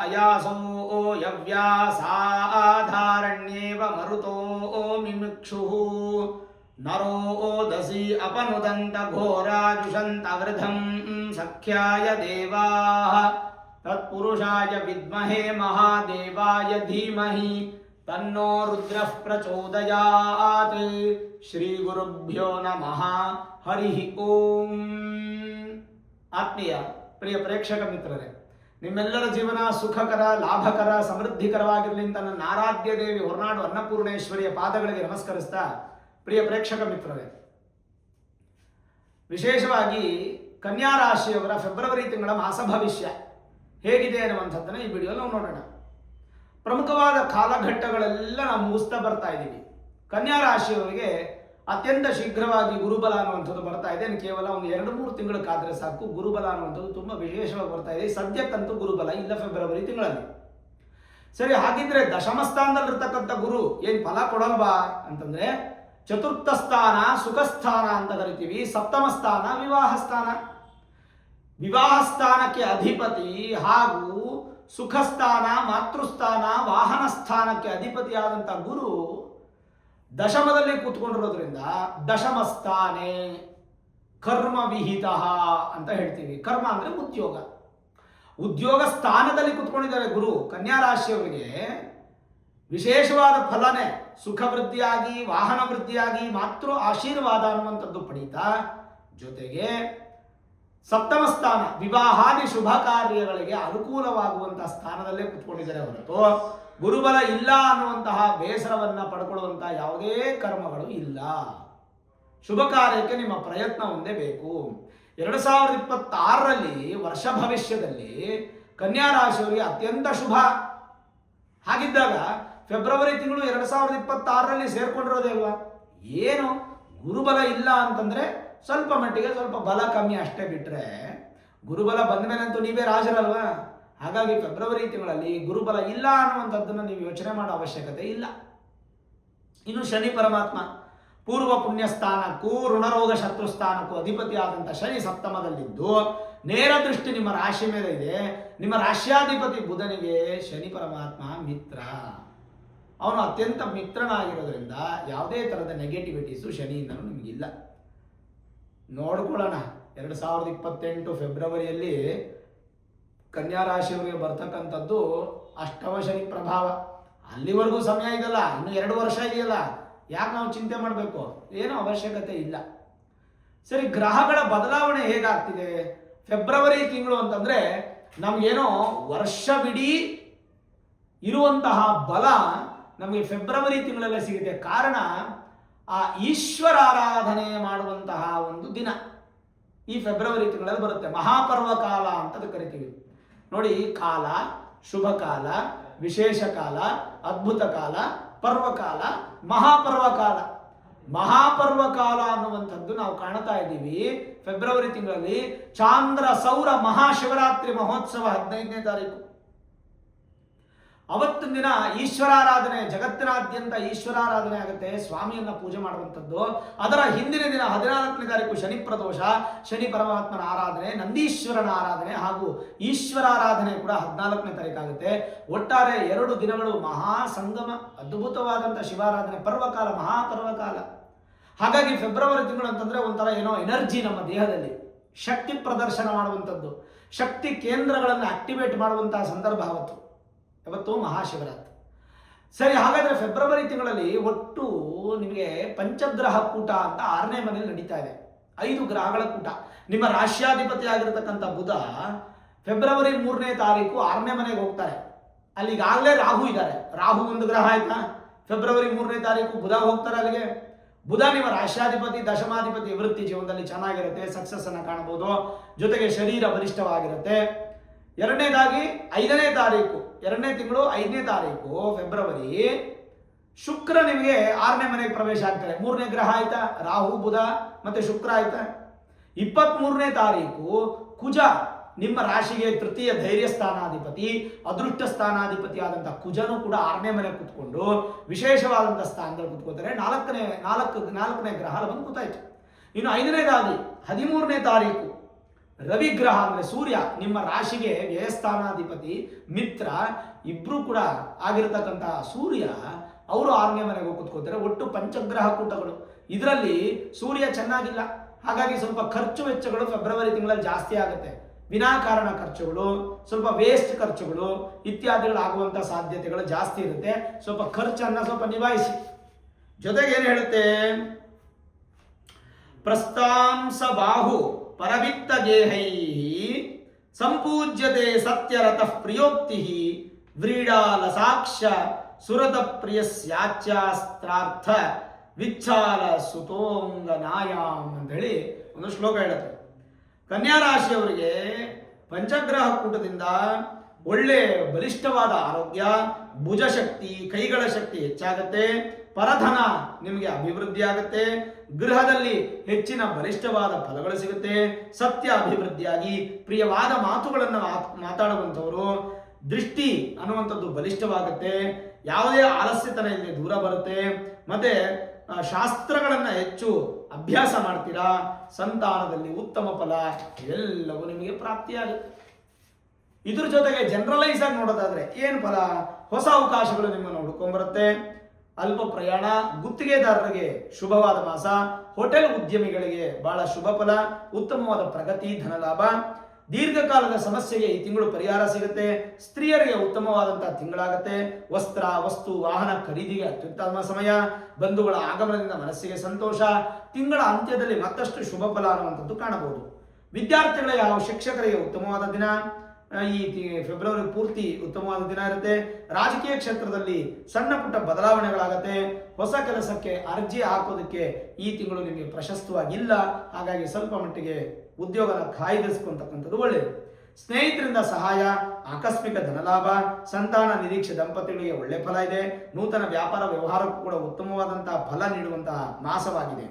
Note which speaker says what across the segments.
Speaker 1: ಅಯಾಸೋ ಯವ್ಯಾಸಾಧಾರಣ್ಯೇವ ಮರುತೋ ಮಿಮಿಕ್ಷುಃ ನರೋ ದಸಿ ಅಪನುದಂತ ಘೋರಾಜುಷಂತ ವೃಧಂ ಸಖ್ಯಾಯ ದೇವಾಃ ತತ್ಪುರುಷಾಯ ವಿದ್ಮಹೇ ಮಹಾದೇವಾಯ ಧೀಮಹಿ ತನ್ನೋ ರುದ್ರಃ ಪ್ರಚೋದಯಾತ್. ಶ್ರೀ ಗುರುಭ್ಯೋ ನಮಃ. ಹರಿ ಓಂ. ಆತ್ಮೀಯ ಪ್ರಿಯ ಪ್ರೇಕ್ಷಕ ಮಿತ್ರರೇ, ನಿಮ್ಮೆಲ್ಲರ ಜೀವನ ಸುಖಕರ, ಲಾಭಕರ, ಸಮೃದ್ಧಿಕರವಾಗಿರಲಿ ಅಂತ ನನ್ನ ಆರಾಧ್ಯ ದೇವಿ ಹೊರನಾಡು ಅನ್ನಪೂರ್ಣೇಶ್ವರಿಯ ಪಾದಗಳಿಗೆ ನಮಸ್ಕರಿಸ್ತಾ, ಪ್ರಿಯ ಪ್ರೇಕ್ಷಕ ಮಿತ್ರರೇ, ವಿಶೇಷವಾಗಿ ಕನ್ಯಾ ರಾಶಿಯವರ ಫೆಬ್ರವರಿ ತಿಂಗಳ ಮಾಸ ಭವಿಷ್ಯ ಹೇಗಿದೆ ಅನ್ನುವಂಥದ್ದನ್ನು ಈ ವಿಡಿಯೋಲಿ ನಾವು ನೋಡೋಣ. ಪ್ರಮುಖವಾದ ಕಾಲಘಟ್ಟಗಳೆಲ್ಲ ನಾವು ಮುಗಿಸ್ತಾ ಬರ್ತಾ ಇದ್ದೀವಿ. ಕನ್ಯಾ ರಾಶಿಯವರಿಗೆ ಅತ್ಯಂತ ಶೀಘ್ರವಾಗಿ ಗುರುಬಲ ಅನ್ನುವಂಥದ್ದು ಬರ್ತಾ ಇದೆ. ಕೇವಲ ಒಂದು 2-3 ತಿಂಗಳು ಕಾದ್ರೆ ಸಾಕು. ಗುರುಬಲ ಅನ್ನುವಂಥದ್ದು ತುಂಬ ವಿಶೇಷವಾಗಿ ಬರ್ತಾ ಇದೆ. ಸದ್ಯಕ್ಕಂತೂ ಗುರುಬಲ ಇಲ್ಲ ಫೆಬ್ರವರಿ ತಿಂಗಳಲ್ಲಿ. ಸರಿ, ಹಾಗಿದ್ರೆ ದಶಮ ಸ್ಥಾನದಲ್ಲಿರ್ತಕ್ಕಂಥ ಗುರು ಏನು ಫಲ ಕೊಡಲ್ವಾ ಅಂತಂದ್ರೆ, ಚತುರ್ಥ ಸ್ಥಾನ ಸುಖಸ್ಥಾನ ಅಂತ ಕರಿತೀವಿ, ಸಪ್ತಮ ಸ್ಥಾನ ವಿವಾಹ ಸ್ಥಾನ. ವಿವಾಹ ಸ್ಥಾನಕ್ಕೆ ಅಧಿಪತಿ ಹಾಗೂ ಸುಖಸ್ಥಾನ, ಮಾತೃಸ್ಥಾನ, ವಾಹನ ಸ್ಥಾನಕ್ಕೆ ಅಧಿಪತಿಯಾದಂಥ ಗುರು ದಶಮದಲ್ಲಿ ಕೂತ್ಕೊಂಡಿರೋದ್ರಿಂದ ದಶಮ ಸ್ಥಾನೇ ಕರ್ಮ ವಿಹಿತ ಅಂತ ಹೇಳ್ತೀವಿ. ಕರ್ಮ ಅಂದ್ರೆ ಉದ್ಯೋಗ. ಉದ್ಯೋಗ ಸ್ಥಾನದಲ್ಲಿ ಕೂತ್ಕೊಂಡಿದ್ದಾರೆ ಗುರು. ಕನ್ಯಾ ರಾಶಿಯವರಿಗೆ ವಿಶೇಷವಾದ ಫಲನೇ ಸುಖ ವೃದ್ಧಿಯಾಗಿ, ವಾಹನ ವೃದ್ಧಿಯಾಗಿ, ಮಾತೃ ಆಶೀರ್ವಾದ ಅನ್ನುವಂಥದ್ದು ಪಡೀತಾ, ಜೊತೆಗೆ ಸಪ್ತಮ ಸ್ಥಾನ ವಿವಾಹಾದಿ ಶುಭ ಕಾರ್ಯಗಳಿಗೆ ಅನುಕೂಲವಾಗುವಂತಹ ಸ್ಥಾನದಲ್ಲೇ ಕೂತ್ಕೊಂಡಿದ್ದಾರೆ ಹೊರತು ಗುರುಬಲ ಇಲ್ಲ ಅನ್ನುವಂತಹ ಬೇಸರವನ್ನ ಪಡ್ಕೊಳ್ಳುವಂತಹ ಯಾವುದೇ ಕರ್ಮಗಳು ಇಲ್ಲ. ಶುಭ ಕಾರ್ಯಕ್ಕೆ ನಿಮ್ಮ ಪ್ರಯತ್ನ ಒಂದೇ ಬೇಕು. 2026ರಲ್ಲಿ ವರ್ಷ ಭವಿಷ್ಯದಲ್ಲಿ ಕನ್ಯಾ ರಾಶಿಯವರಿಗೆ ಅತ್ಯಂತ ಶುಭ. ಹಾಗಿದ್ದಾಗ ಫೆಬ್ರವರಿ ತಿಂಗಳು 2026ರಲ್ಲಿ ಸೇರ್ಕೊಂಡಿರೋದೇ ಅಲ್ವಾ? ಏನು ಗುರುಬಲ ಇಲ್ಲ ಅಂತಂದ್ರೆ ಸ್ವಲ್ಪ ಮಟ್ಟಿಗೆ ಸ್ವಲ್ಪ ಬಲ ಕಮ್ಮಿ ಅಷ್ಟೇ, ಬಿಟ್ರೆ ಗುರುಬಲ ಬಂದ ಮೇಲಂತೂ ನೀವೇ ರಾಜರಲ್ವಾ. ಹಾಗಾಗಿ ಫೆಬ್ರವರಿ ತಿಂಗಳಲ್ಲಿ ಗುರುಬಲ ಇಲ್ಲ ಅನ್ನುವಂಥದ್ದನ್ನು ನೀವು ಯೋಚನೆ ಮಾಡೋ ಅವಶ್ಯಕತೆ ಇಲ್ಲ. ಇನ್ನು ಶನಿ ಪರಮಾತ್ಮ ಪೂರ್ವ ಪುಣ್ಯ ಸ್ಥಾನಕ್ಕೂ ಋಣರೋಗ ಶತ್ರು ಸ್ಥಾನಕ್ಕೂ ಅಧಿಪತಿಯಾದಂಥ ಶನಿ ಸಪ್ತಮದಲ್ಲಿದ್ದು ನೇರ ದೃಷ್ಟಿ ನಿಮ್ಮ ರಾಶಿ ಮೇಲೆ ಇದೆ. ನಿಮ್ಮ ರಾಶ್ಯಾಧಿಪತಿ ಬುಧನಿಗೆ ಶನಿ ಪರಮಾತ್ಮ ಮಿತ್ರ. ಅವನು ಅತ್ಯಂತ ಮಿತ್ರನಾಗಿರೋದ್ರಿಂದ ಯಾವುದೇ ಥರದ ನೆಗೆಟಿವಿಟೀಸು ಶನಿಯಿಂದಲೂ ನಿಮಗಿಲ್ಲ. ನೋಡ್ಕೊಳ್ಳೋಣ, 2028 ಫೆಬ್ರವರಿಯಲ್ಲಿ ಕನ್ಯಾ ರಾಶಿಯವರಿಗೆ ಬರ್ತಕ್ಕಂಥದ್ದು ಅಷ್ಟಮ ಶನಿ ಪ್ರಭಾವ. ಅಲ್ಲಿವರೆಗೂ ಸಮಯ ಇದೆಯಲ್ಲ, ಇನ್ನು 2 ವರ್ಷ ಇದೆಯಲ್ಲ, ಯಾಕೆ ನಾವು ಚಿಂತೆ ಮಾಡಬೇಕು? ಏನೂ ಅವಶ್ಯಕತೆ ಇಲ್ಲ. ಸರಿ, ಗ್ರಹಗಳ ಬದಲಾವಣೆ ಹೇಗಾಗ್ತಿದೆ ಫೆಬ್ರವರಿ ತಿಂಗಳು ಅಂತಂದ್ರೆ, ನಮಗೇನೋ ವರ್ಷವಿಡೀ ಇರುವಂತಹ ಬಲ ನಮಗೆ ಫೆಬ್ರವರಿ ತಿಂಗಳಲ್ಲೇ ಸಿಗುತ್ತೆ. ಕಾರಣ, ಆ ಈಶ್ವರಾರಾಧನೆ ಮಾಡುವಂತಹ ಒಂದು ದಿನ ಈ ಫೆಬ್ರವರಿ ತಿಂಗಳಲ್ಲಿ ಬರುತ್ತೆ. ಮಹಾಪರ್ವ ಕಾಲ ಅಂತ ಕರಿತೀವಿ ನೋಡಿ. ಕಾಲ, ಶುಭ ಕಾಲ, ವಿಶೇಷ ಕಾಲ, ಅದ್ಭುತ ಕಾಲ, ಪರ್ವಕಾಲ, ಮಹಾಪರ್ವಕಾಲ. ಮಹಾಪರ್ವಕಾಲ ಅನ್ನುವಂಥದ್ದು ನಾವು ಕಾಣ್ತಾ ಇದ್ದೀವಿ ಫೆಬ್ರವರಿ ತಿಂಗಳಲ್ಲಿ. ಚಾಂದ್ರ ಸೌರ ಮಹಾಶಿವರಾತ್ರಿ ಮಹೋತ್ಸವ 15ನೇ ತಾರೀಕು. ಅವತ್ತಿನ ದಿನ ಈಶ್ವರಾರಾಧನೆ, ಜಗತ್ತಿನಾದ್ಯಂತ ಈಶ್ವರಾರಾಧನೆ ಆಗುತ್ತೆ. ಸ್ವಾಮಿಯನ್ನ ಪೂಜೆ ಮಾಡುವಂಥದ್ದು. ಅದರ ಹಿಂದಿನ ದಿನ 14ನೇ ತಾರೀಕು ಶನಿ ಪ್ರದೋಷ, ಶನಿ ಪರಮಾತ್ಮನ ಆರಾಧನೆ, ನಂದೀಶ್ವರನ ಆರಾಧನೆ ಹಾಗೂ ಈಶ್ವರಾರಾಧನೆ ಕೂಡ 14ನೇ ತಾರೀಕು ಆಗುತ್ತೆ. ಒಟ್ಟಾರೆ 2 ದಿನಗಳು ಮಹಾ ಸಂಗಮ, ಅದ್ಭುತವಾದಂಥ ಶಿವಾರಾಧನೆ, ಪರ್ವಕಾಲ, ಮಹಾಪರ್ವಕಾಲ. ಹಾಗಾಗಿ ಫೆಬ್ರವರಿ ತಿಂಗಳು ಅಂತಂದ್ರೆ ಒಂಥರ ಏನೋ ಎನರ್ಜಿ ನಮ್ಮ ದೇಹದಲ್ಲಿ, ಶಕ್ತಿ ಪ್ರದರ್ಶನ ಮಾಡುವಂಥದ್ದು, ಶಕ್ತಿ ಕೇಂದ್ರಗಳನ್ನು ಆಕ್ಟಿವೇಟ್ ಮಾಡುವಂತಹ ಸಂದರ್ಭ ಇವತ್ತು ಮಹಾಶಿವರಾತ್ರಿ. ಸರಿ, ಹಾಗಾದ್ರೆ ಫೆಬ್ರವರಿ ತಿಂಗಳಲ್ಲಿ ಒಟ್ಟು ನಿಮಗೆ ಪಂಚಗ್ರಹ ಕೂಟ ಅಂತ 6ನೇ ಮನೆಯಲ್ಲಿ ನಡೀತಾ ಇದೆ. 5 ಗ್ರಹಗಳ ಕೂಟ. ನಿಮ್ಮ ರಾಶ್ಯಾಧಿಪತಿ ಆಗಿರತಕ್ಕಂಥ ಬುಧ ಫೆಬ್ರವರಿ 3ನೇ ತಾರೀಕು 6ನೇ ಮನೆಗೆ ಹೋಗ್ತಾರೆ. ಅಲ್ಲಿಗಾಗಲೇ ರಾಹು ಇದ್ದಾರೆ. ರಾಹು ಒಂದು ಗ್ರಹ ಆಯ್ತಾ. ಫೆಬ್ರವರಿ 3ನೇ ತಾರೀಕು ಬುಧ ಹೋಗ್ತಾರೆ ಅಲ್ಲಿಗೆ. ಬುಧ ನಿಮ್ಮ ರಾಶ್ಯಾಧಿಪತಿ, ದಶಮಾಧಿಪತಿ. ವೃತ್ತಿ ಜೀವನದಲ್ಲಿ ಚೆನ್ನಾಗಿರುತ್ತೆ, ಸಕ್ಸಸ್ ಅನ್ನ ಕಾಣಬಹುದು, ಜೊತೆಗೆ ಶರೀರ ಬಲಿಷ್ಠವಾಗಿರುತ್ತೆ. ಎರಡನೇದಾಗಿ 5ನೇ ತಾರೀಕು, 2ನೇ ತಿಂಗಳು 5ನೇ ತಾರೀಕು ಫೆಬ್ರವರಿ ಶುಕ್ರ ನಿಮಗೆ 6ನೇ ಮನೆಗೆ ಪ್ರವೇಶ ಆಗ್ತಾರೆ. 3ನೇ ಗ್ರಹ ಆಯ್ತಾ, ರಾಹು, ಬುಧ ಮತ್ತೆ ಶುಕ್ರ ಆಯ್ತಾ. 23ನೇ ತಾರೀಕು ಕುಜ ನಿಮ್ಮ ರಾಶಿಗೆ ತೃತೀಯ ಧೈರ್ಯ ಸ್ಥಾನಾಧಿಪತಿ, ಅದೃಷ್ಟ ಸ್ಥಾನಾಧಿಪತಿ ಆದಂತಹ ಕುಜನು ಕೂಡ 6ನೇ ಮನೆ ಕೂತ್ಕೊಂಡು ವಿಶೇಷವಾದಂತಹ ಸ್ಥಾನದಲ್ಲಿ ಕೂತ್ಕೋತಾರೆ. 4ನೇ ಗ್ರಹ ಬಂದು ಕೂತಾಯ್ತು. ಇನ್ನು 5ನೇದಾಗಿ 13ನೇ ತಾರೀಕು ರವಿಗ್ರಹ ಅಂದರೆ ಸೂರ್ಯ ನಿಮ್ಮ ರಾಶಿಗೆ ವ್ಯಯಸ್ಥಾನಾಧಿಪತಿ ಮಿತ್ರ ಇಬ್ರು ಕೂಡ ಆಗಿರತಕ್ಕಂಥ ಸೂರ್ಯ ಅವರು 6ನೇ ಮನೆಗೆ ಹೋಗಿ ಕೂತ್ಕೋತಾರೆ. ಒಟ್ಟು ಪಂಚಗ್ರಹ ಕೂಟಗಳು. ಇದರಲ್ಲಿ ಸೂರ್ಯ ಚೆನ್ನಾಗಿಲ್ಲ, ಹಾಗಾಗಿ ಸ್ವಲ್ಪ ಖರ್ಚು ವೆಚ್ಚಗಳು ಫೆಬ್ರವರಿ ತಿಂಗಳಲ್ಲಿ ಜಾಸ್ತಿ ಆಗುತ್ತೆ. ವಿನಾಕಾರಣ ಖರ್ಚುಗಳು, ಸ್ವಲ್ಪ ವೇಸ್ಟ್ ಖರ್ಚುಗಳು ಇತ್ಯಾದಿಗಳು ಆಗುವಂಥ ಸಾಧ್ಯತೆಗಳು ಜಾಸ್ತಿ ಇರುತ್ತೆ. ಸ್ವಲ್ಪ ಖರ್ಚನ್ನು ಸ್ವಲ್ಪ ನಿಭಾಯಿಸಿ. ಜೊತೆಗೆ ಏನು ಹೇಳುತ್ತೆ, ಪ್ರಸ್ತಾಂಸ ಬಾಹು ಪರವಿತ್ತ ಗೇಹೈ ಸಂಪೂಜ್ಯತೆ ಸತ್ಯರತಃ ಪ್ರಿಯೋಕ್ತಿ ವ್ರೀಡಾಲ ಸಾಕ್ಷ ಸುರತ ಪ್ರಿಯಸ್ಯಾಚ್ಯಾಸ್ತ್ರಾರ್ಥ ವಿಚ್ಛಾಲ ಸುತೋಂಗ ನಾಯಾಮ್ ಅಂತ ಹೇಳಿ ಒಂದು ಶ್ಲೋಕ ಹೇಳುತ್ತೆ. ಕನ್ಯಾ ರಾಶಿಯವರಿಗೆ ಪಂಚಗ್ರಹ ಕೂಟದಿಂದ ಒಳ್ಳೆ ಬಲಿಷ್ಠವಾದ ಆರೋಗ್ಯ, ಭುಜಶಕ್ತಿ, ಕೈಗಳ ಶಕ್ತಿ ಹೆಚ್ಚಾಗುತ್ತೆ. ಪರಧನ ನಿಮಗೆ ಅಭಿವೃದ್ಧಿ ಆಗುತ್ತೆ. ಗೃಹದಲ್ಲಿ ಹೆಚ್ಚಿನ ಬಲಿಷ್ಠವಾದ ಫಲಗಳು ಸಿಗುತ್ತೆ. ಸತ್ಯ ಅಭಿವೃದ್ಧಿಯಾಗಿ ಪ್ರಿಯವಾದ ಮಾತುಗಳನ್ನು ಮಾತಾಡುವಂಥವರು. ದೃಷ್ಟಿ ಅನ್ನುವಂಥದ್ದು ಬಲಿಷ್ಠವಾಗುತ್ತೆ. ಯಾವುದೇ ಆಲಸ್ಯತನ ಇಲ್ಲದೆ ದೂರ ಬರುತ್ತೆ. ಮತ್ತೆ ಶಾಸ್ತ್ರಗಳನ್ನು ಹೆಚ್ಚು ಅಭ್ಯಾಸ ಮಾಡ್ತೀರಾ. ಸಂತಾನದಲ್ಲಿ ಉತ್ತಮ ಫಲ ಎಲ್ಲವೂ ನಿಮಗೆ ಪ್ರಾಪ್ತಿಯಾಗುತ್ತೆ. ಇದ್ರ ಜೊತೆಗೆ ಜನರಲೈಸ್ ಆಗಿ ನೋಡೋದಾದ್ರೆ ಏನು ಫಲ, ಹೊಸ ಅವಕಾಶಗಳು ನಿಮ್ಮನ್ನು ಹುಡ್ಕೊಂಡ್ಬರುತ್ತೆ. ಅಲ್ಪ ಪ್ರಯಾಣ, ಗುತ್ತಿಗೆದಾರರಿಗೆ ಶುಭವಾದ ಮಾಸ, ಹೋಟೆಲ್ ಉದ್ಯಮಿಗಳಿಗೆ ಬಹಳ ಶುಭ ಫಲ, ಉತ್ತಮವಾದ ಪ್ರಗತಿ, ಧನಲಾಭ. ದೀರ್ಘಕಾಲದ ಸಮಸ್ಯೆಗೆ ಈ ತಿಂಗಳು ಪರಿಹಾರ ಸಿಗುತ್ತೆ. ಸ್ತ್ರೀಯರಿಗೆ ಉತ್ತಮವಾದಂತಹ ತಿಂಗಳಾಗುತ್ತೆ. ವಸ್ತ್ರ, ವಸ್ತು, ವಾಹನ ಖರೀದಿಗೆ ಅತ್ಯುತ್ತಮ ಸಮಯ. ಬಂಧುಗಳ ಆಗಮನದಿಂದ ಮನಸ್ಸಿಗೆ ಸಂತೋಷ. ತಿಂಗಳ ಅಂತ್ಯದಲ್ಲಿ ಮತ್ತಷ್ಟು ಶುಭ ಫಲ ಅನ್ನುವಂಥದ್ದು ಕಾಣಬಹುದು. ವಿದ್ಯಾರ್ಥಿಗಳ ಯಾವ ಶಿಕ್ಷಕರಿಗೆ ಉತ್ತಮವಾದ ದಿನ. ಈ ಫೆಬ್ರವರಿ ಪೂರ್ತಿ ಉತ್ತಮವಾದ ದಿನ ಇರುತ್ತೆ. ರಾಜಕೀಯ ಕ್ಷೇತ್ರದಲ್ಲಿ ಸಣ್ಣ ಪುಟ್ಟ ಬದಲಾವಣೆಗಳಾಗತ್ತೆ. ಹೊಸ ಕೆಲಸಕ್ಕೆ ಅರ್ಜಿ ಹಾಕೋದಕ್ಕೆ ಈ ತಿಂಗಳು ನಿಮಗೆ ಪ್ರಶಸ್ತವಾಗಿಲ್ಲ. ಹಾಗಾಗಿ ಸ್ವಲ್ಪ ಮಟ್ಟಿಗೆ ಉದ್ಯೋಗನ ಕಾಯ್ದಿರಿಸ್ಕೊಂತಕ್ಕಂಥದ್ದು ಒಳ್ಳೆಯದು. ಸ್ನೇಹಿತರಿಂದ ಸಹಾಯ, ಆಕಸ್ಮಿಕ ಧನಲಾಭ, ಸಂತಾನ ನಿರೀಕ್ಷೆ ದಂಪತಿಗಳಿಗೆ ಒಳ್ಳೆ ಫಲ ಇದೆ. ನೂತನ ವ್ಯಾಪಾರ ವ್ಯವಹಾರಕ್ಕೂ ಕೂಡ ಉತ್ತಮವಾದಂತಹ ಫಲ ನೀಡುವಂತಹ ಮಾಸವಾಗಿದೆ.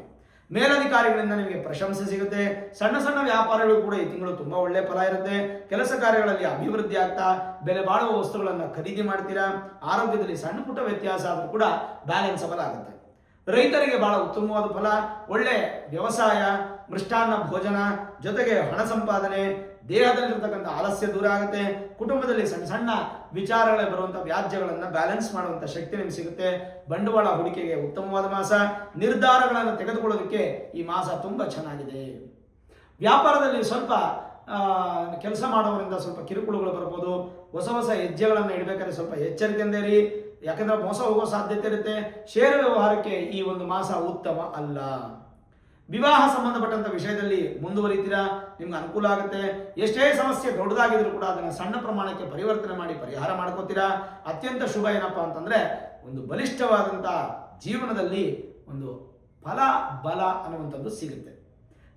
Speaker 1: ಮೇಲಧಿಕಾರಿಗಳಿಂದ ನಿಮಗೆ ಪ್ರಶಂಸೆ ಸಿಗುತ್ತೆ. ಸಣ್ಣ ಸಣ್ಣ ವ್ಯಾಪಾರಗಳು ಕೂಡ ಈ ತಿಂಗಳು ತುಂಬಾ ಒಳ್ಳೆ ಫಲ ಇರುತ್ತೆ. ಕೆಲಸ ಕಾರ್ಯಗಳಲ್ಲಿ ಅಭಿವೃದ್ಧಿ ಆಗ್ತಾ ಬೆಲೆ ಬಾಳುವ ವಸ್ತುಗಳನ್ನು ಖರೀದಿ ಮಾಡ್ತೀರಾ. ಆರೋಗ್ಯದಲ್ಲಿ ಸಣ್ಣ ಪುಟ್ಟ ವ್ಯತ್ಯಾಸ ಆದರೂ ಕೂಡ ಬ್ಯಾಲೆನ್ಸಬಲ್ ಆಗುತ್ತೆ. ರೈತರಿಗೆ ಬಹಳ ಉತ್ತಮವಾದ ಫಲ, ಒಳ್ಳೆ ವ್ಯವಸಾಯ, ಮೃಷ್ಟಾನ್ನ ಭೋಜನ, ಜೊತೆಗೆ ಹಣ ಸಂಪಾದನೆ, ದೇಹದಲ್ಲಿರ್ತಕ್ಕಂಥ ಆಲಸ್ಯ ದೂರ ಆಗುತ್ತೆ. ಕುಟುಂಬದಲ್ಲಿ ಸಣ್ಣ ಸಣ್ಣ ವಿಚಾರಗಳಲ್ಲಿ ಬರುವಂಥ ವ್ಯಾಜ್ಯಗಳನ್ನು ಬ್ಯಾಲೆನ್ಸ್ ಮಾಡುವಂಥ ಶಕ್ತಿ ನಿಮ್ಗೆ ಸಿಗುತ್ತೆ. ಬಂಡವಾಳ ಹೂಡಿಕೆಗೆ ಉತ್ತಮವಾದ ಮಾಸ. ನಿರ್ಧಾರಗಳನ್ನು ತೆಗೆದುಕೊಳ್ಳೋದಕ್ಕೆ ಈ ಮಾಸ ತುಂಬ ಚೆನ್ನಾಗಿದೆ. ವ್ಯಾಪಾರದಲ್ಲಿ ಸ್ವಲ್ಪ ಕೆಲಸ ಮಾಡೋವರಿಂದ ಸ್ವಲ್ಪ ಕಿರುಕುಳಗಳು ಬರ್ಬೋದು. ಹೊಸ ಹೊಸ ಹೆಜ್ಜೆಗಳನ್ನು ಇಡಬೇಕಾದ್ರೆ ಸ್ವಲ್ಪ ಎಚ್ಚರಿಕೆಯಿಂದ ಇರಿ, ಯಾಕಂದ್ರೆ ಮೋಸ ಹೋಗೋ ಸಾಧ್ಯತೆ ಇರುತ್ತೆ. ಷೇರು ವ್ಯವಹಾರಕ್ಕೆ ಈ ಒಂದು ಮಾಸ ಉತ್ತಮ ಅಲ್ಲ. ವಿವಾಹ ಸಂಬಂಧಪಟ್ಟಂತ ವಿಷಯದಲ್ಲಿ ಮುಂದುವರಿತೀರಾ, ನಿಮ್ಗೆ ಅನುಕೂಲ ಆಗುತ್ತೆ. ಎಷ್ಟೇ ಸಮಸ್ಯೆ ದೊಡ್ಡದಾಗಿದ್ರು ಕೂಡ ಅದನ್ನು ಸಣ್ಣ ಪ್ರಮಾಣಕ್ಕೆ ಪರಿವರ್ತನೆ ಮಾಡಿ ಪರಿಹಾರ ಮಾಡ್ಕೋತೀರಾ. ಅತ್ಯಂತ ಶುಭ ಏನಪ್ಪಾ ಅಂತಂದ್ರೆ ಒಂದು ಬಲಿಷ್ಠವಾದಂಥ ಜೀವನದಲ್ಲಿ ಒಂದು ಫಲ ಬಲ ಅನ್ನುವಂಥದ್ದು ಸಿಗುತ್ತೆ.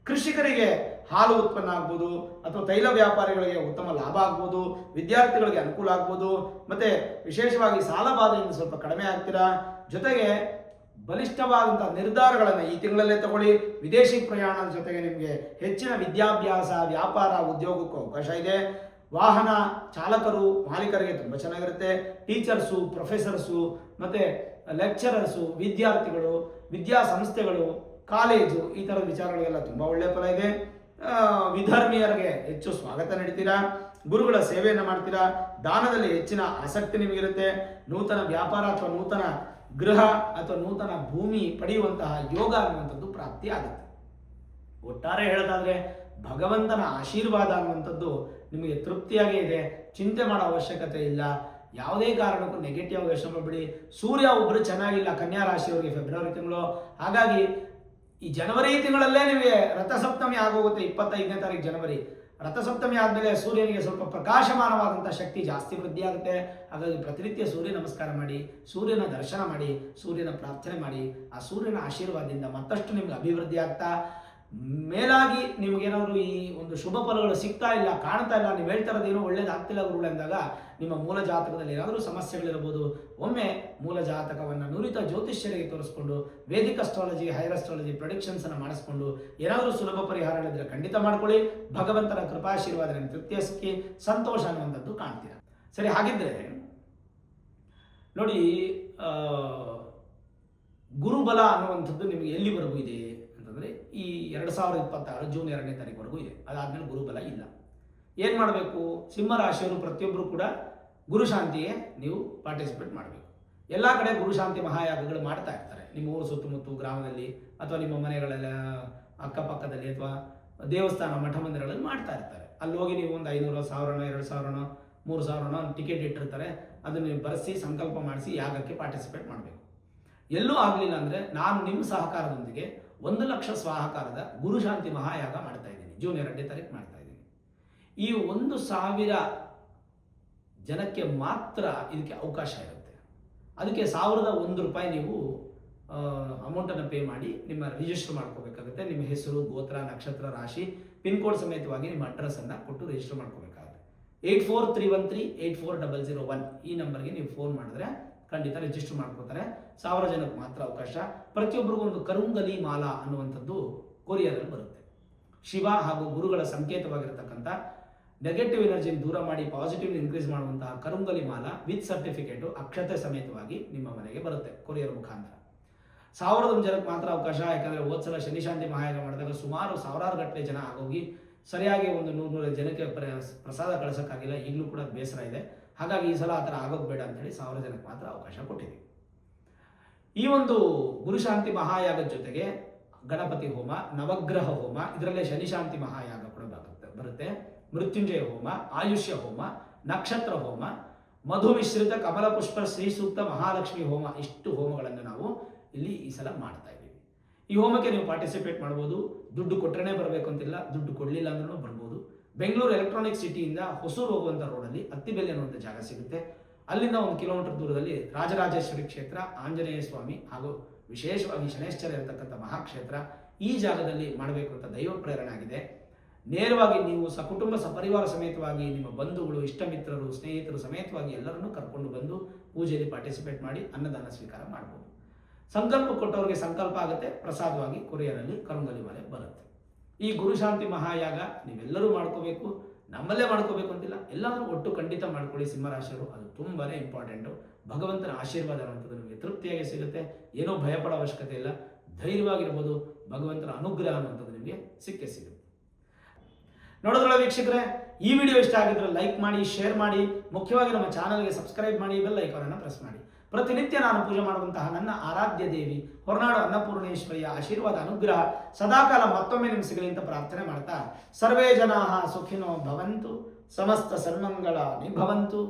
Speaker 1: ಕೃಷಿಕರಿಗೆ ಹಾಲು ಉತ್ಪನ್ನ ಆಗ್ಬೋದು, ಅಥವಾ ತೈಲ ವ್ಯಾಪಾರಿಗಳಿಗೆ ಉತ್ತಮ ಲಾಭ ಆಗ್ಬೋದು, ವಿದ್ಯಾರ್ಥಿಗಳಿಗೆ ಅನುಕೂಲ ಆಗ್ಬೋದು. ಮತ್ತೆ ವಿಶೇಷವಾಗಿ ಸಾಲ ಬಾಧೆಯಿಂದ ಸ್ವಲ್ಪ ಕಡಿಮೆ ಆಗ್ತೀರಾ. ಜೊತೆಗೆ ಬಲಿಷ್ಠವಾದಂತಹ ನಿರ್ಧಾರಗಳನ್ನು ಈ ತಿಂಗಳಲ್ಲೇ ತಗೊಳ್ಳಿ. ವಿದೇಶಿ ಪ್ರಯಾಣದ ಜೊತೆಗೆ ನಿಮಗೆ ಹೆಚ್ಚಿನ ವಿದ್ಯಾಭ್ಯಾಸ, ವ್ಯಾಪಾರ, ಉದ್ಯೋಗಕ್ಕೂ ಅವಕಾಶ ಇದೆ. ವಾಹನ ಚಾಲಕರು, ಮಾಲೀಕರಿಗೆ ತುಂಬ ಚೆನ್ನಾಗಿರುತ್ತೆ. ಟೀಚರ್ಸು, ಪ್ರೊಫೆಸರ್ಸು, ಮತ್ತೆ ಲೆಕ್ಚರರ್ಸು, ವಿದ್ಯಾರ್ಥಿಗಳು, ವಿದ್ಯಾಸಂಸ್ಥೆಗಳು, ಕಾಲೇಜು, ಈ ಥರದ ವಿಚಾರಗಳಿಗೆಲ್ಲ ತುಂಬ ಒಳ್ಳೆಯ ಫಲ ಇದೆ. ವಿಧರ್ಮೀಯರಿಗೆ ಹೆಚ್ಚು ಸ್ವಾಗತ ನೀಡ್ತೀರಾ. ಗುರುಗಳ ಸೇವೆಯನ್ನು ಮಾಡ್ತೀರಾ. ದಾನದಲ್ಲಿ ಹೆಚ್ಚಿನ ಆಸಕ್ತಿ ನಿಮಗಿರುತ್ತೆ. ನೂತನ ವ್ಯಾಪಾರ ಅಥವಾ ನೂತನ ಗೃಹ ಅಥವಾ ನೂತನ ಭೂಮಿ ಪಡೆಯುವಂತಹ ಯೋಗ ಅನ್ನುವಂಥದ್ದು ಪ್ರಾಪ್ತಿ ಆಗುತ್ತೆ. ಒಟ್ಟಾರೆ ಹೇಳೋದಾದ್ರೆ ಭಗವಂತನ ಆಶೀರ್ವಾದ ಅನ್ನುವಂಥದ್ದು ನಿಮಗೆ ತೃಪ್ತಿಯಾಗೇ ಇದೆ. ಚಿಂತೆ ಮಾಡೋ ಅವಶ್ಯಕತೆ ಇಲ್ಲ. ಯಾವುದೇ ಕಾರಣಕ್ಕೂ ನೆಗೆಟಿವ್ ಯೋಚನೆ ಮಾಡಬೇಡಿ. ಸೂರ್ಯ ಒಬ್ಬರು ಚೆನ್ನಾಗಿಲ್ಲ ಕನ್ಯಾ ರಾಶಿಯವರಿಗೆ ಫೆಬ್ರವರಿ ತಿಂಗಳು. ಹಾಗಾಗಿ ಈ ಜನವರಿ ತಿಂಗಳಲ್ಲೇ ನಿಮಗೆ ರಥಸಪ್ತಮಿ ಆಗೋಗುತ್ತೆ. 25ನೇ ತಾರೀಕು ಜನವರಿ ರಥಸಪ್ತಮಿ ಆದಮೇಲೆ ಸೂರ್ಯನಿಗೆ ಸ್ವಲ್ಪ ಪ್ರಕಾಶಮಾನವಾದಂಥ ಶಕ್ತಿ ಜಾಸ್ತಿ ವೃದ್ಧಿ ಆಗುತ್ತೆ. ಹಾಗಾಗಿ ಪ್ರತಿನಿತ್ಯ ಸೂರ್ಯ ನಮಸ್ಕಾರ ಮಾಡಿ, ಸೂರ್ಯನ ದರ್ಶನ ಮಾಡಿ, ಸೂರ್ಯನ ಪ್ರಾರ್ಥನೆ ಮಾಡಿ. ಆ ಸೂರ್ಯನ ಆಶೀರ್ವಾದದಿಂದ ಮತ್ತಷ್ಟು ನಿಮ್ಗೆ ಅಭಿವೃದ್ಧಿ ಆಗ್ತಾ, ಮೇಲಾಗಿ ನಿಮ್ಗೇನಾದ್ರು ಈ ಒಂದು ಶುಭ ಫಲಗಳು ಸಿಗ್ತಾ ಇಲ್ಲ, ಕಾಣ್ತಾ ಇಲ್ಲ, ನೀವು ಹೇಳ್ತಾ ಇರೋದು ಏನೋ ಒಳ್ಳೇದಾಗ್ತಿಲ್ಲ ಗುರುಗಳು ಅಂದಾಗ ನಿಮ್ಮ ಮೂಲ ಜಾತಕದಲ್ಲಿ ಏನಾದರೂ ಸಮಸ್ಯೆಗಳಿರ್ಬೋದು. ಒಮ್ಮೆ ಮೂಲ ಜಾತಕವನ್ನು ನುರಿತ ಜ್ಯೋತಿಷ್ಯರಿಗೆ ತೋರಿಸ್ಕೊಂಡು vedic astrology, higher astrology predictions ಅನ್ನು ಮಾಡಿಸ್ಕೊಂಡು ಏನಾದರೂ ಸುಲಭ ಪರಿಹಾರಗಳಿದ್ರೆ ಖಂಡಿತ ಮಾಡ್ಕೊಳ್ಳಿ. ಭಗವಂತನ ಕೃಪಾಶೀರ್ವಾದ ನಿಮಗೆ ತೃಪ್ತಿಯ ಸಂತೋಷ ಅನ್ನುವಂಥದ್ದು ಕಾಣ್ತೀರಾ. ಸರಿ, ಹಾಗಿದ್ರೆ ನೋಡಿ, ಗುರುಬಲ ಅನ್ನುವಂಥದ್ದು ನಿಮಗೆ ಎಲ್ಲಿವರೆಗೂ ಇದೆ ಅಂತ ಅಂತಂದರೆ ಈ 2026 ಜೂನ್ 2ನೇ ತಾರೀಕುವರೆಗೂ ಇದೆ. ಅದಾದಮೇಲೆ ಗುರುಬಲ ಇಲ್ಲ. ಏನು ಮಾಡಬೇಕು? ಸಿಂಹ ರಾಶಿಯವರು ಪ್ರತಿಯೊಬ್ಬರು ಕೂಡ ಗುರುಶಾಂತಿಗೆ ನೀವು ಪಾರ್ಟಿಸಿಪೇಟ್ ಮಾಡಬೇಕು. ಎಲ್ಲ ಕಡೆ ಗುರುಶಾಂತಿ ಮಹಾಯಾಗಗಳು ಮಾಡ್ತಾ ಇರ್ತಾರೆ. ನಿಮ್ಮ ಊರು ಸುತ್ತಮುತ್ತ ಗ್ರಾಮದಲ್ಲಿ ಅಥವಾ ನಿಮ್ಮ ಮನೆಗಳೆಲ್ಲ ಅಕ್ಕಪಕ್ಕದಲ್ಲಿ ಅಥವಾ ದೇವಸ್ಥಾನ ಮಠ ಮಂದಿರಗಳಲ್ಲಿ ಮಾಡ್ತಾ ಇರ್ತಾರೆ. ಅಲ್ಲಿ ಹೋಗಿ ನೀವು ಒಂದು 500, 1000, 2000, 3000 ಟಿಕೆಟ್ ಇಟ್ಟಿರ್ತಾರೆ. ಅದನ್ನು ನೀವು ಬರೆಸಿ ಸಂಕಲ್ಪ ಮಾಡಿಸಿ ಯಾಗಕ್ಕೆ ಪಾರ್ಟಿಸಿಪೇಟ್ ಮಾಡಬೇಕು. ಎಲ್ಲೂ ಆಗಲಿಲ್ಲ ಅಂದರೆ ನಾನು ನಿಮ್ಮ ಸಹಕಾರದೊಂದಿಗೆ 1 ಲಕ್ಷ ಸ್ವಾಹಕಾರದ ಗುರುಶಾಂತಿ ಮಹಾಯಾಗ ಮಾಡ್ತಾ ಇದ್ದೀನಿ. ಜೂನ್ 2ನೇ ತಾರೀಕು ಮಾಡ್ತಾ ಇದ್ದೀನಿ. ಈ 1,000 ಜನಕ್ಕೆ ಮಾತ್ರ ಇದಕ್ಕೆ ಅವಕಾಶ ಇರುತ್ತೆ. ಅದಕ್ಕೆ 1,001 ರೂಪಾಯಿ ನೀವು ಅಮೌಂಟನ್ನು ಪೇ ಮಾಡಿ ನಿಮ್ಮ ರಿಜಿಸ್ಟರ್ ಮಾಡ್ಕೋಬೇಕಾಗುತ್ತೆ. ನಿಮ್ಮ ಹೆಸರು, ಗೋತ್ರ, ನಕ್ಷತ್ರ, ರಾಶಿ, ಪಿನ್ ಕೋಡ್ ಸಮೇತವಾಗಿ ನಿಮ್ಮ ಅಡ್ರೆಸ್ಸನ್ನು ಕೊಟ್ಟು ರಿಜಿಸ್ಟರ್ ಮಾಡ್ಕೋಬೇಕಾಗುತ್ತೆ. 8431384001 ಈ ನಂಬರ್ಗೆ ನೀವು ಫೋನ್ ಮಾಡಿದ್ರೆ ಖಂಡಿತ ರಿಜಿಸ್ಟರ್ ಮಾಡ್ಕೋತಾರೆ. 1000 ಜನಕ್ಕೆ ಮಾತ್ರ ಅವಕಾಶ. ಪ್ರತಿಯೊಬ್ಬರಿಗೂ ಒಂದು ಕರುಂಗಲಿ ಮಾಲಾ ಅನ್ನುವಂಥದ್ದು ಕೊರಿಯರಲ್ಲಿ ಬರುತ್ತೆ. ಶಿವ ಹಾಗೂ ಗುರುಗಳ ಸಂಕೇತವಾಗಿರತಕ್ಕಂಥ ನೆಗೆಟಿವ್ ಎನರ್ಜಿನ ದೂರ ಮಾಡಿ ಪಾಸಿಟಿವ್ ಇನ್ಕ್ರೀಸ್ ಮಾಡುವಂತಹ ಕರುಂಗಲಿ ಮಾಲಾ ವಿತ್ ಸರ್ಟಿಫಿಕೇಟು ಅಕ್ಷತೆ ಸಮೇತವಾಗಿ ನಿಮ್ಮ ಮನೆಗೆ ಬರುತ್ತೆ ಕೊರಿಯರ್ ಮುಖಾಂತರ. 1001 ಜನಕ್ಕೆ ಮಾತ್ರ ಅವಕಾಶ. ಯಾಕಂದರೆ ಹೋದ್ಸಲ ಶನಿಶಾಂತಿ ಮಹಾಯಾಗ ಮಾಡಿದಾಗ ಸುಮಾರು 1000 ಗಟ್ಟಲೆ ಜನ ಆಗೋಗಿ ಸರಿಯಾಗಿ ಒಂದು 100 ಜನಕ್ಕೆ ಪ್ರಸಾದ ಕಳಿಸೋಕ್ಕಾಗಿಲ್ಲ. ಈಗಲೂ ಕೂಡ ಬೇಸರ ಇದೆ. ಹಾಗಾಗಿ ಈ ಸಲ ಆ ಥರ ಆಗೋದು ಬೇಡ ಅಂತೇಳಿ 1000 ಜನಕ್ಕೆ ಮಾತ್ರ ಅವಕಾಶ ಕೊಟ್ಟಿದ್ದೀವಿ. ಈ ಒಂದು ಗುರುಶಾಂತಿ ಮಹಾಯಾಗದ ಜೊತೆಗೆ ಗಣಪತಿ ಹೋಮ, ನವಗ್ರಹ ಹೋಮ, ಇದರಲ್ಲೇ ಶನಿಶಾಂತಿ ಮಹಾಯಾಗ ಕೂಡ ಬರುತ್ತೆ. ಮೃತ್ಯುಂಜಯ ಹೋಮ, ಆಯುಷ್ಯ ಹೋಮ, ನಕ್ಷತ್ರ ಹೋಮ, ಮಧು ಮಿಶ್ರಿತ ಕಮಲ ಪುಷ್ಪ ಶ್ರೀ ಸೂಕ್ತ ಮಹಾಲಕ್ಷ್ಮಿ ಹೋಮ, ಇಷ್ಟು ಹೋಮಗಳನ್ನು ನಾವು ಇಲ್ಲಿ ಈ ಸಲ ಮಾಡ್ತಾ ಇದ್ದೀವಿ. ಈ ಹೋಮಕ್ಕೆ ನೀವು ಪಾರ್ಟಿಸಿಪೇಟ್ ಮಾಡ್ಬೋದು. ದುಡ್ಡು ಕೊಟ್ಟರೆ ಬರಬೇಕು ಅಂತಿಲ್ಲ, ದುಡ್ಡು ಕೊಡಲಿಲ್ಲ ಅಂದ್ರೂ ಬರ್ಬೋದು. ಬೆಂಗಳೂರು ಎಲೆಕ್ಟ್ರಾನಿಕ್ ಸಿಟಿಯಿಂದ ಹೊಸೂರು ಹೋಗುವಂಥ ರೋಡಲ್ಲಿ ಅತ್ತಿಬೆಲೆ ಅನ್ನುವಂಥ ಜಾಗ ಸಿಗುತ್ತೆ. ಅಲ್ಲಿಂದ 1 ಕಿಲೋಮೀಟರ್ ದೂರದಲ್ಲಿ ರಾಜರಾಜೇಶ್ವರಿ ಕ್ಷೇತ್ರ, ಆಂಜನೇಯ ಸ್ವಾಮಿ ಹಾಗೂ ವಿಶೇಷವಾಗಿ ಶನೇಶ್ವರ ಇರತಕ್ಕಂಥ ಮಹಾಕ್ಷೇತ್ರ, ಈ ಜಾಗದಲ್ಲಿ ಮಾಡಬೇಕು ಅಂತ ದೈವ ಪ್ರೇರಣೆ ಆಗಿದೆ. ನೇರವಾಗಿ ನೀವು ಸಕುಟುಂಬ ಸಪರಿವಾರ ಸಮೇತವಾಗಿ ನಿಮ್ಮ ಬಂಧುಗಳು, ಇಷ್ಟಮಿತ್ರರು, ಸ್ನೇಹಿತರು ಸಮೇತವಾಗಿ ಎಲ್ಲರನ್ನೂ ಕರ್ಕೊಂಡು ಬಂದು ಪೂಜೆಯಲ್ಲಿ ಪಾರ್ಟಿಸಿಪೇಟ್ ಮಾಡಿ ಅನ್ನದಾನ ಸ್ವೀಕಾರ ಮಾಡ್ಬೋದು. ಸಂಕಲ್ಪ ಕೊಟ್ಟವರಿಗೆ ಸಂಕಲ್ಪ ಆಗುತ್ತೆ. ಪ್ರಸಾದವಾಗಿ ಕೊರಿಯರಲ್ಲಿ ಕರುಂಗಲಿ ಮಾಲೆ ಬರುತ್ತೆ. ಈ ಗುರುಶಾಂತಿ ಮಹಾಯಾಗ ನೀವೆಲ್ಲರೂ ಮಾಡ್ಕೋಬೇಕು. ನಮ್ಮಲ್ಲೇ ಮಾಡ್ಕೋಬೇಕು ಅಂತಿಲ್ಲ, ಎಲ್ಲರೂ ಒಟ್ಟು ಖಂಡಿತ ಮಾಡ್ಕೊಳ್ಳಿ ಸಿಂಹರಾಶಿಯವರು. ಅದು ತುಂಬಾ ಇಂಪಾರ್ಟೆಂಟು. ಭಗವಂತನ ಆಶೀರ್ವಾದ ಅನ್ನುವಂಥದ್ದು ನಿಮಗೆ ತೃಪ್ತಿಯಾಗಿ ಸಿಗುತ್ತೆ. ಏನೋ ಭಯಪಡೋ ಅವಶ್ಯಕತೆ ಇಲ್ಲ. ಧೈರ್ಯವಾಗಿರ್ಬೋದು. ಭಗವಂತನ ಅನುಗ್ರಹ ಅನ್ನುವಂಥದ್ದು ನಿಮಗೆ ಸಿಕ್ಕೇ ಸಿಗುತ್ತೆ. ನೋಡೋದ್ರಲ್ಲ ವೀಕ್ಷಕರೇ, ಈ ವಿಡಿಯೋ ಇಷ್ಟ ಆಗಿದ್ರೆ ಲೈಕ್ ಮಾಡಿ, ಶೇರ್ ಮಾಡಿ, ಮುಖ್ಯವಾಗಿ ನಮ್ಮ ಚಾನಲ್ಗೆ ಸಬ್ಸ್ಕ್ರೈಬ್ ಮಾಡಿ, ಬೆಲ್ ಐಕಾನನ್ನು ಪ್ರೆಸ್ ಮಾಡಿ. ಪ್ರತಿನಿತ್ಯ ನಾನು ಪೂಜೆ ಮಾಡುವಂತಹ ನನ್ನ ಆರಾಧ್ಯ ದೇವಿ ಹೊರನಾಡು ಅನ್ನಪೂರ್ಣೇಶ್ವರಿಯ ಆಶೀರ್ವಾದ ಅನುಗ್ರಹ ಸದಾಕಾಲ ಮತ್ತೊಮ್ಮೆ ನಿಮ್ಗೆ ಸಿಗಲಿ ಅಂತ ಪ್ರಾರ್ಥನೆ ಮಾಡ್ತಾ, ಸರ್ವೇ ಜನಾಃ ಸುಖಿನೋ ಭವಂತು, ಸಮಸ್ತ ಸನ್ಮಂಗಳ ನಿಭವಂತು.